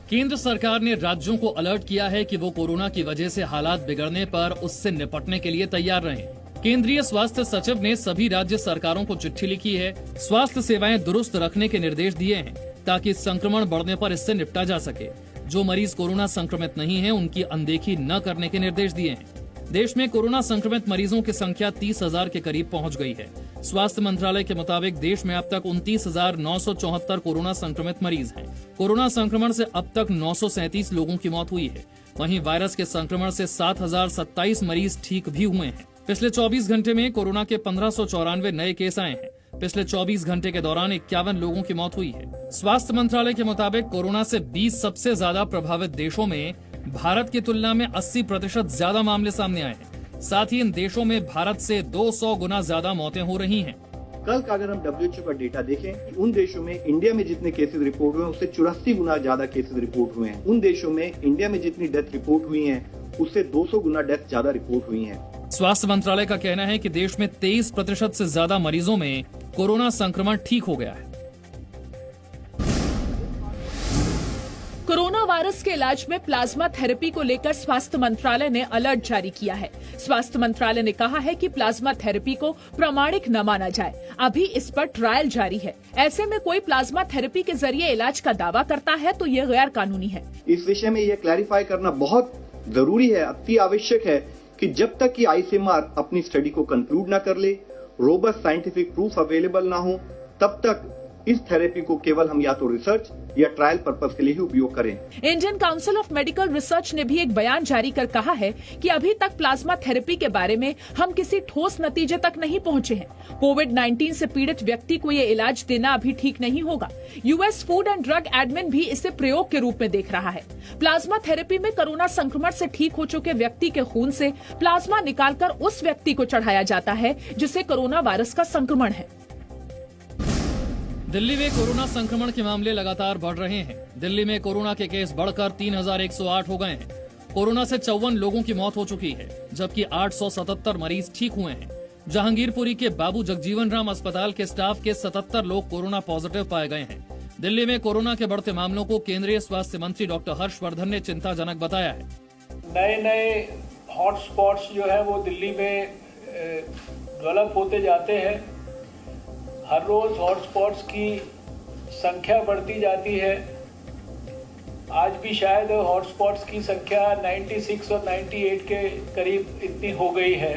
केंद्र सरकार ने राज्यों को अलर्ट किया है कि वो कोरोना की वजह से हालात बिगड़ने पर उससे निपटने के लिए तैयार रहें। केंद्रीय स्वास्थ्य सचिव ने सभी राज्य सरकारों को चिट्ठी लिखी है, स्वास्थ्य सेवाएं दुरुस्त रखने के निर्देश दिए हैं ताकि संक्रमण बढ़ने पर इससे निपटा जा सके। जो मरीज कोरोना संक्रमित नहीं है उनकी अनदेखी न करने के निर्देश दिए हैं। देश में कोरोना संक्रमित मरीजों की संख्या 30,000 के करीब पहुंच गई है। स्वास्थ्य मंत्रालय के मुताबिक देश में अब तक 29,974 कोरोना संक्रमित मरीज हैं। कोरोना संक्रमण से अब तक 937 लोगों की मौत हुई है। वहीं वायरस के संक्रमण से 7,027 मरीज ठीक भी हुए हैं। पिछले 24 घंटे में कोरोना के 1594 नए केस आए हैं। पिछले 24 घंटे के दौरान 51 लोगों की मौत हुई है। स्वास्थ्य मंत्रालय के मुताबिक कोरोना से 20 सबसे ज्यादा प्रभावित देशों में भारत की तुलना में 80% ज्यादा मामले सामने आए हैं। साथ ही इन देशों में भारत से 200 गुना ज्यादा मौतें हो रही हैं। कल का अगर हम WHO का डेटा देखें, उन देशों में इंडिया में जितने केसेस रिपोर्ट हुए हैं उससे 84 गुना ज्यादा केसेस रिपोर्ट हुए हैं। उन देशों में इंडिया में जितनी डेथ रिपोर्ट हुई हैं उससे 200 गुना डेथ ज्यादा रिपोर्ट हुई हैं। स्वास्थ्य मंत्रालय का कहना है कि देश में 23% से ज्यादा मरीजों में कोरोना संक्रमण ठीक हो गया है। कोरोना वायरस के इलाज में प्लाज्मा थेरेपी को लेकर स्वास्थ्य मंत्रालय ने अलर्ट जारी किया है। स्वास्थ्य मंत्रालय ने कहा है कि प्लाज्मा थेरेपी को प्रामाणिक न माना जाए। अभी इस पर ट्रायल जारी है। ऐसे में कोई प्लाज्मा थेरेपी के जरिए इलाज का दावा करता है तो ये गैर कानूनी है। इस विषय में यह क्लैरिफाई करना बहुत जरूरी है, अति आवश्यक है कि जब तक कि ICMR अपनी स्टडी को कंक्लूड न कर ले, रोबस्ट साइंटिफिक प्रूफ अवेलेबल ना हो, तब तक इस थेरेपी को केवल हम या तो रिसर्च या ट्रायल पर्पस के लिए ही उपयोग करें। Indian council of medical research ने भी एक बयान जारी कर कहा है कि अभी तक प्लाज्मा थेरेपी के बारे में हम किसी ठोस नतीजे तक नहीं पहुंचे हैं। कोविड-19 से पीड़ित व्यक्ति को ये इलाज देना अभी ठीक नहीं होगा। US food and drug admin भी इसे प्रयोग के रूप में देख रहा है। प्लाज्मा थेरेपी में कोरोना संक्रमण से ठीक हो चुके व्यक्ति के खून से प्लाज्मा निकालकर उस व्यक्ति को चढ़ाया जाता है जिसे कोरोना वायरस का संक्रमण है। दिल्ली में कोरोना संक्रमण के मामले लगातार बढ़ रहे हैं। दिल्ली में कोरोना के केस बढ़कर 3,108 हो गए हैं। कोरोना से 54 लोगों की मौत हो चुकी है, जबकि 877 मरीज ठीक हुए हैं। जहांगीरपुरी के बाबू जगजीवन राम अस्पताल के स्टाफ के 77 लोग कोरोना पॉजिटिव पाए गए हैं। दिल्ली में कोरोना के बढ़ते मामलों को केंद्रीय स्वास्थ्य मंत्री डॉक्टर हर्षवर्धन ने चिंताजनक बताया है। नए हॉटस्पॉट्स जो है वो दिल्ली में डेवलप होते जाते हैं। हर रोज हॉटस्पॉट्स की संख्या बढ़ती जाती है। आज भी शायद हॉटस्पॉट्स की संख्या 96 और 98 के करीब इतनी हो गई है।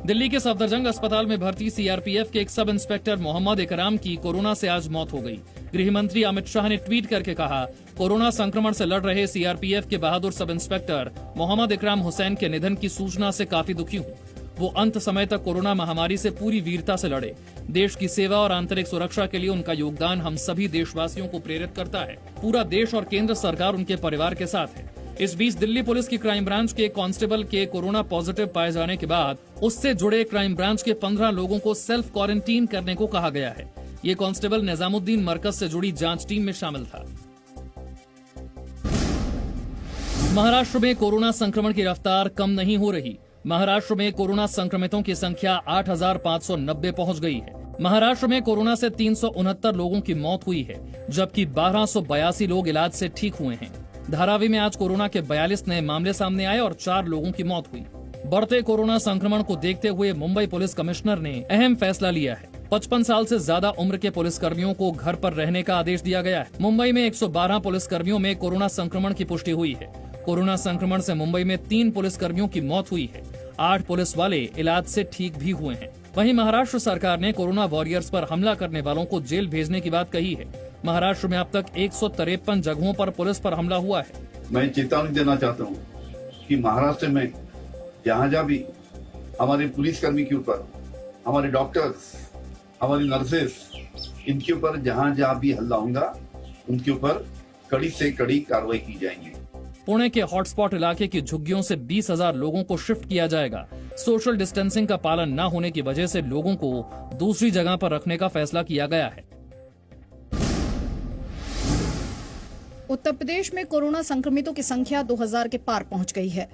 दिल्ली के सफदरजंग अस्पताल में भर्ती CRPF के एक सब इंस्पेक्टर मोहम्मद इकराम की कोरोना से आज मौत हो गई। गृह मंत्री अमित शाह ने ट्वीट करके कहा, कोरोना संक्रमण से लड़ रहे CRPF के बहादुर सब इंस्पेक्टर मोहम्मद इकराम हुसैन के निधन की सूचना से काफी दुखी हूँ। वो अंत समय तक कोरोना महामारी से पूरी वीरता से लड़े। देश की सेवा और आंतरिक सुरक्षा के लिए उनका योगदान हम सभी देशवासियों को प्रेरित करता है। पूरा देश और केंद्र सरकार उनके परिवार के साथ है। इस बीच दिल्ली पुलिस की क्राइम ब्रांच के कांस्टेबल के कोरोना पॉजिटिव पाए जाने के बाद उससे जुड़े क्राइम ब्रांच के 15 लोगों को सेल्फ क्वारंटीन करने को कहा गया है। ये कांस्टेबल निजामुद्दीन मरकज से जुड़ी जांच टीम में शामिल था। महाराष्ट्र में कोरोना संक्रमण की रफ्तार कम नहीं हो रही। महाराष्ट्र में कोरोना संक्रमितों की संख्या 8,590 पहुंच गई है। महाराष्ट्र में कोरोना से 369 लोगों की मौत हुई है, जबकि 1282 लोग इलाज से ठीक हुए हैं। धारावी में आज कोरोना के 42 नए मामले सामने आए और 4 लोगों की मौत हुई। बढ़ते कोरोना संक्रमण को देखते हुए मुंबई पुलिस कमिश्नर ने अहम फैसला लिया है। 55 साल से ज्यादा उम्र के पुलिसकर्मियों को घर पर रहने का आदेश दिया गया है। मुंबई में 112 पुलिसकर्मियों में कोरोना संक्रमण की पुष्टि हुई है। कोरोना संक्रमण से मुंबई में 3 पुलिसकर्मियों की मौत हुई है। 8 पुलिस वाले इलाज से ठीक भी हुए हैं। वहीं महाराष्ट्र सरकार ने कोरोना वॉरियर्स पर हमला करने वालों को जेल भेजने की बात कही है। महाराष्ट्र में अब तक 153 जगहों पर पुलिस पर हमला हुआ है। मैं चेतावनी देना चाहता हूँ कि महाराष्ट्र में जहाँ भी हमारे पुलिसकर्मी के ऊपर, हमारे डॉक्टर्स, हमारी नर्सेस, इनके ऊपर जहाँ भी हल्ला होगा उनके ऊपर कड़ी से कड़ी कार्रवाई की जाएगी। पुणे के हॉटस्पॉट इलाके की झुग्गियों से 20,000 लोगों को शिफ्ट किया जाएगा। सोशल डिस्टेंसिंग का पालन न होने की वजह से लोगों को दूसरी जगह पर रखने का फैसला किया गया है। उत्तर प्रदेश में कोरोना संक्रमितों की संख्या 2000 के पार पहुंच गई है।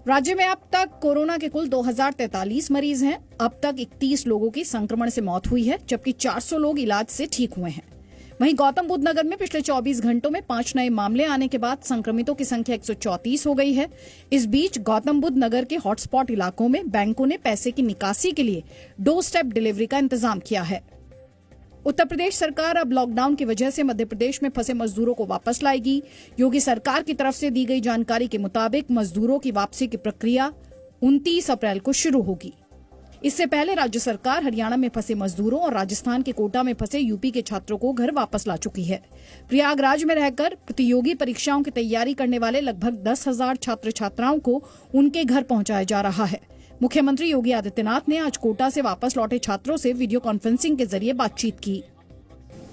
राज्य में अब तक कोरोना के कुल 2043 मरीज हैं। अब तक 31 लोगों की संक्रमण से मौत हुई है, जबकि 400 लोग इलाज से ठीक हुए हैं। वहीं गौतम बुद्ध नगर में पिछले 24 घंटों में 5 नए मामले आने के बाद संक्रमितों की संख्या 134 हो गई है। इस बीच गौतम बुद्ध नगर के हॉटस्पॉट इलाकों में बैंकों ने पैसे की निकासी के लिए डोर स्टेप डिलीवरी का इंतजाम किया है। उत्तर प्रदेश सरकार अब लॉकडाउन की वजह से मध्य प्रदेश में फंसे मजदूरों को वापस लाएगी। योगी सरकार की तरफ से दी गई जानकारी के मुताबिक मजदूरों की वापसी की प्रक्रिया 29 अप्रैल को शुरू होगी। इससे पहले राज्य सरकार हरियाणा में फंसे मजदूरों और राजस्थान के कोटा में फंसे यूपी के छात्रों को घर वापस ला चुकी है। प्रयागराज में रहकर प्रतियोगी परीक्षाओं की तैयारी करने वाले लगभग 10,000 छात्र छात्राओं को उनके घर पहुंचाया जा रहा है। मुख्यमंत्री योगी आदित्यनाथ ने आज कोटा से वापस लौटे छात्रों से वीडियो कॉन्फ्रेंसिंग के जरिए बातचीत की।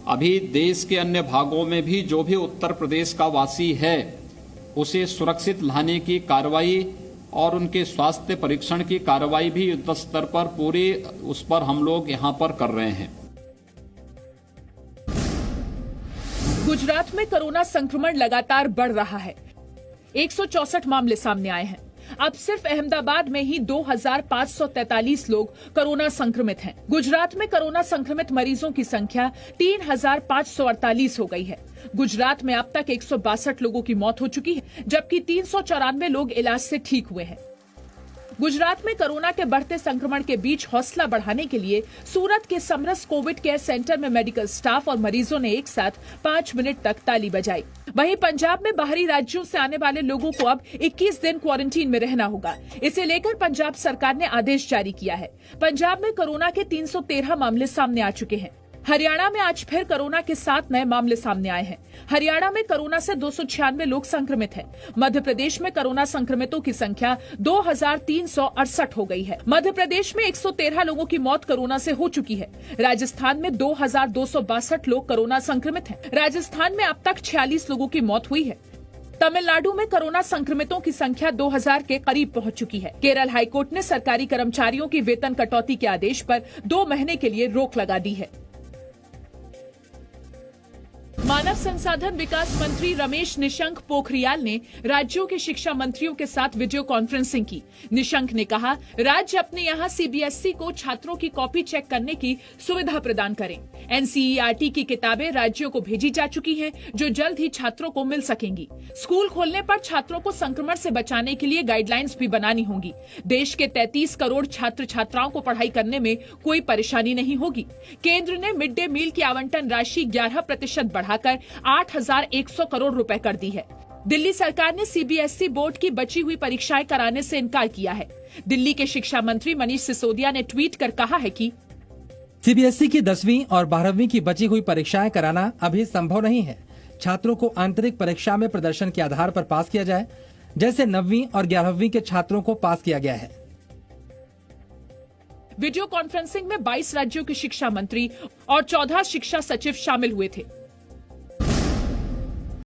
अभी देश के अन्य भागों में भी जो भी उत्तर प्रदेश का वासी है उसे सुरक्षित लाने की कार्रवाई और उनके स्वास्थ्य परीक्षण की कार्रवाई भी युद्ध स्तर पर पूरी उस पर हम लोग यहां पर कर रहे हैं। गुजरात में कोरोना संक्रमण लगातार बढ़ रहा है। 164 मामले सामने आए हैं। अब सिर्फ अहमदाबाद में ही 2,543 लोग कोरोना संक्रमित हैं। गुजरात में कोरोना संक्रमित मरीजों की संख्या 3,548 हो गई है। गुजरात में अब तक 162 लोगों की मौत हो चुकी है, जबकि 394 लोग इलाज से ठीक हुए हैं। गुजरात में कोरोना के बढ़ते संक्रमण के बीच हौसला बढ़ाने के लिए सूरत के समरस कोविड केयर सेंटर में मेडिकल स्टाफ और मरीजों ने एक साथ 5 मिनट तक ताली बजाई। वहीं पंजाब में बाहरी राज्यों से आने वाले लोगों को अब 21 दिन क्वारंटीन में रहना होगा। इसे लेकर पंजाब सरकार ने आदेश जारी किया है। पंजाब में कोरोना के 313 मामले सामने आ चुके हैं। हरियाणा में आज फिर कोरोना के 7 नए मामले सामने आए हैं। हरियाणा में कोरोना से 296 लोग संक्रमित हैं। मध्य प्रदेश में कोरोना संक्रमितों की संख्या 2,368 हो गई है। मध्य प्रदेश में 113 लोगों की मौत कोरोना से हो चुकी है। राजस्थान में 2,262 लोग कोरोना संक्रमित हैं। राजस्थान में अब तक 46 लोगों की मौत हुई है। तमिलनाडु में कोरोना संक्रमितों की संख्या 2,000 के करीब पहुंच चुकी है। केरल हाईकोर्ट ने सरकारी कर्मचारियों की वेतन कटौती के आदेश पर 2 महीने के लिए रोक लगा दी है। मानव संसाधन विकास मंत्री रमेश निशंक पोखरियाल ने राज्यों के शिक्षा मंत्रियों के साथ वीडियो कॉन्फ्रेंसिंग की। निशंक ने कहा, राज्य अपने यहाँ सीबीएसई को छात्रों की कॉपी चेक करने की सुविधा प्रदान करें। एनसीईआरटी की किताबें राज्यों को भेजी जा चुकी हैं, जो जल्द ही छात्रों को मिल सकेंगी। स्कूल खोलने पर छात्रों को संक्रमण से बचाने के लिए गाइडलाइंस भी बनानी होंगी। देश के 33 करोड़ छात्र छात्राओं को पढ़ाई करने में कोई परेशानी नहीं होगी। केंद्र ने मिड डे मील की आवंटन राशि 11% बढ़ाकर 8,100 करोड़ रुपए कर दी है। दिल्ली सरकार ने सीबीएसई बोर्ड की बची हुई परीक्षाएं कराने से इनकार किया है। दिल्ली के शिक्षा मंत्री मनीष सिसोदिया ने ट्वीट कर कहा है कि सीबीएसई की 10वीं और 12वीं की बची हुई परीक्षाएं कराना अभी संभव नहीं है। छात्रों को आंतरिक परीक्षा में प्रदर्शन के आधार पर पास किया जाए, जैसे 9वीं और 11वीं के छात्रों को पास किया गया है। वीडियो कॉन्फ्रेंसिंग में 22 राज्यों के शिक्षा मंत्री और 14 शिक्षा सचिव शामिल हुए थे।